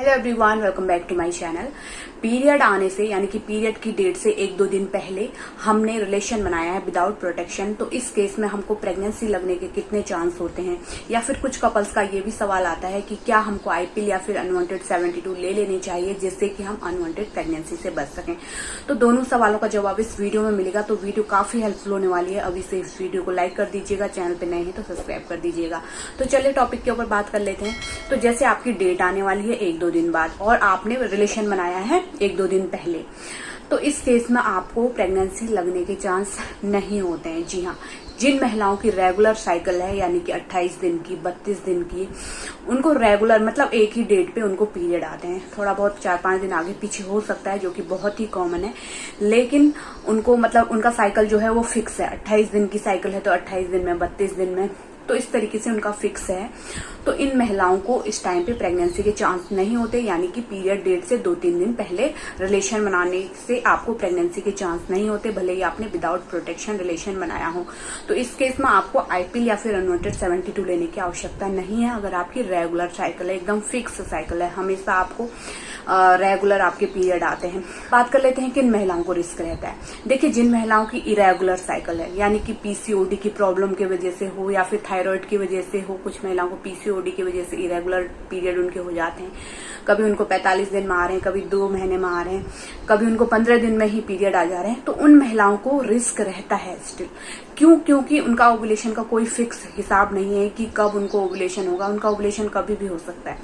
Hello everyone, welcome back to my channel. Period आने से यानी कि पीरियड की डेट से 1-2 दिन पहले हमने रिलेशन बनाया है विदाउट प्रोटेक्शन, तो इस केस में हमको प्रेगनेंसी लगने के कितने चांस होते हैं। या फिर कुछ कपल्स का ये भी सवाल आता है कि क्या हमको आईपीएल या फिर अनवांटेड 72 ले लेनी चाहिए जिससे कि हम अनवांटेड प्रेगनेंसी से बच सकें। तो दोनों सवालों का जवाब इस वीडियो में मिलेगा, तो वीडियो काफी हेल्पफुल होने वाली है। अभी से इस वीडियो को लाइक कर दीजिएगा, चैनल पे नए हैं तो सब्सक्राइब कर दीजिएगा। तो चलिए टॉपिक के ऊपर बात कर लेते हैं। तो जैसे आपकी डेट आने वाली है 1-2 दिन बाद और आपने रिलेशन बनाया है 1-2 दिन पहले, तो इस केस में आपको प्रेगनेंसी लगने के चांस नहीं होते हैं। जी हाँ, जिन महिलाओं की रेगुलर साइकिल है यानी कि 28 दिन की, 32 दिन की, उनको रेगुलर मतलब एक ही डेट पे उनको पीरियड आते हैं। थोड़ा बहुत 4-5 दिन आगे पीछे हो सकता है, जो कि बहुत ही कॉमन है, लेकिन उनको मतलब उनका साइकिल जो है वो फिक्स है। 28 दिन की साइकिल है तो 28 दिन में, 32 दिन में, तो इस तरीके से उनका फिक्स है। तो इन महिलाओं को इस टाइम पे प्रेगनेंसी के चांस नहीं होते, यानी कि पीरियड डेट से 2-3 दिन पहले रिलेशन बनाने से आपको प्रेगनेंसी के चांस नहीं होते, भले ही आपने विदाउट प्रोटेक्शन रिलेशन बनाया हो। तो इस केस में आपको आईपीएल या फिर अनवांटेड 72 लेने की आवश्यकता नहीं है। अगर आपकी रेगुलर साइकिल है, एकदम फिक्स साइकिल है, हमेशा आपको रेगुलर आपके पीरियड आते हैं। बात कर लेते हैं किन महिलाओं को रिस्क रहता है। देखिए, जिन महिलाओं की इरेगुलर साइकिल है यानी कि पीसीओडी की प्रॉब्लम की वजह से हो या फिर थायराइड की वजह से हो, कुछ महिलाओं को पीसीओडी की वजह से इरेगुलर पीरियड उनके हो जाते हैं। कभी उनको 45 दिन में आ रहे हैं, कभी 2 महीने में आ रहे हैं, कभी उनको 15 दिन में ही पीरियड आ जा रहे हैं, तो उन महिलाओं को रिस्क रहता है स्टिल। क्योंकि उनका ओवुलेशन का कोई फिक्स हिसाब नहीं है कि कब उनको ओवुलेशन होगा। उनका ओवुलेशन कभी भी हो सकता है।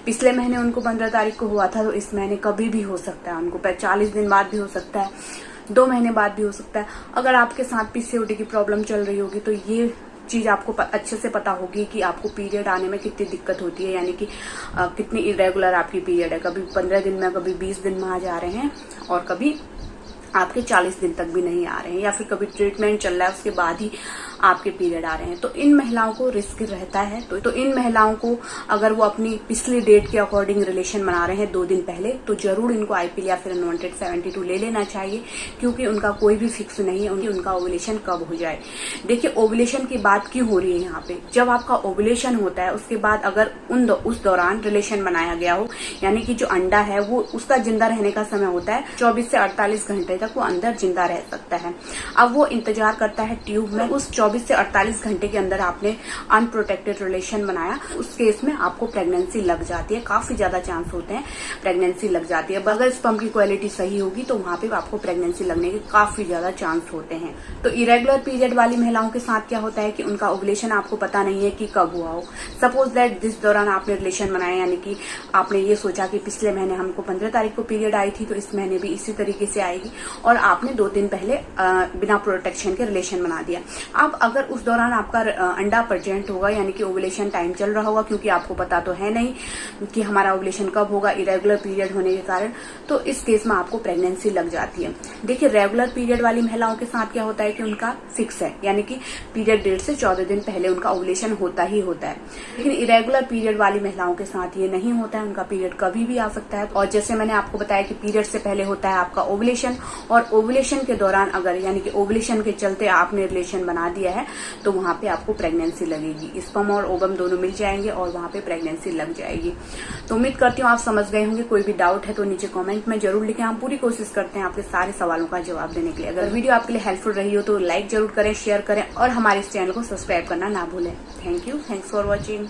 पिछले महीने उनको 15 तारीख को हुआ था, तो इस महीने कभी भी हो सकता है। उनको 40 दिन बाद भी हो सकता है, 2 महीने बाद भी हो सकता है। अगर आपके साथ पीसीओडी की प्रॉब्लम चल रही होगी तो ये चीज आपको अच्छे से पता होगी कि आपको पीरियड आने में कितनी दिक्कत होती है, यानी कि कितनी इरेगुलर आपकी पीरियड है। कभी 15 दिन में, कभी 20 दिन में आ जा रहे हैं और कभी आपके 40 दिन तक भी नहीं आ रहे हैं, या फिर कभी ट्रीटमेंट चल रहा है उसके बाद ही आपके पीरियड आ रहे हैं। तो इन महिलाओं को रिस्क रहता है। तो इन महिलाओं को अगर वो अपनी पिछली डेट के अकॉर्डिंग रिलेशन बना रहे हैं 2 दिन पहले, तो जरूर इनको आईपीएल या फिर अनवांटेड 72 ले लेना चाहिए, क्योंकि उनका कोई भी फिक्स नहीं है उनका ओवुलेशन कब हो जाए। देखिए, ओवुलेशन की बात क्यों हो रही है यहाँ पे। जब आपका ओवुलेशन होता है उसके बाद अगर उस दौरान रिलेशन बनाया गया हो, यानी कि जो अंडा है वो उसका जिंदा रहने का समय होता है 24 से 48 घंटे तक वो अंदर जिंदा रह सकता है। अब वो इंतजार करता है ट्यूब में। उस 24 से 48 घंटे के अंदर आपने अनप्रोटेक्टेड रिलेशन बनाया, उस केस में आपको प्रेगनेंसी लग जाती है। काफी ज्यादा चांस होते हैं प्रेगनेंसी लग जाती है। अगर स्पर्म की क्वालिटी सही होगी तो वहां पे आपको प्रेगनेंसी लगने के काफी ज्यादा चांस होते हैं। तो इरेगुलर पीरियड वाली महिलाओं के साथ क्या होता है कि उनका ओवुलेशन आपको पता नहीं है कि कब हुआ हो। सपोज दैट जिस दौरान आपने रिलेशन बनाया, यानी कि आपने ये सोचा कि पिछले महीने हमको 15 तारीख को पीरियड आई थी, तो इस महीने भी इसी तरीके से आएगी, और आपने 2 दिन पहले बिना प्रोटेक्शन के रिलेशन बना दिया। अब अगर उस दौरान आपका अंडा प्रेजेंट होगा, यानी कि ओवुलेशन टाइम चल रहा होगा, क्योंकि आपको पता तो है नहीं कि हमारा ओवुलेशन कब होगा इरेगुलर पीरियड होने के कारण, तो इस केस में आपको प्रेगनेंसी लग जाती है। देखिए, रेगुलर पीरियड वाली महिलाओं के साथ क्या होता है कि उनका फिक्स है, यानी कि पीरियड डेट से 14 दिन पहले उनका ओवुलेशन होता ही होता है। लेकिन इरेगुलर पीरियड वाली महिलाओं के साथ ये नहीं होता है, उनका पीरियड कभी भी आ सकता है। और जैसे मैंने आपको बताया कि पीरियड से पहले होता है आपका ओवुलेशन, और ओवुलेशन के दौरान अगर यानी कि ओवुलेशन के चलते आपने रिलेशन बना दिया है तो वहां पे आपको प्रेगनेंसी लगेगी। स्पर्म और ओवम दोनों मिल जाएंगे और वहां पे प्रेगनेंसी लग जाएगी। तो उम्मीद करती हूँ आप समझ गए होंगे। कोई भी डाउट है तो नीचे कमेंट में जरूर लिखें। हम पूरी कोशिश करते हैं आपके सारे सवालों का जवाब देने के लिए। अगर वीडियो आपके लिए हेल्पफुल रही हो तो लाइक जरूर करें, शेयर करें और हमारे इस चैनल को सब्सक्राइब करना ना भूलें। Thank you, thanks for watching.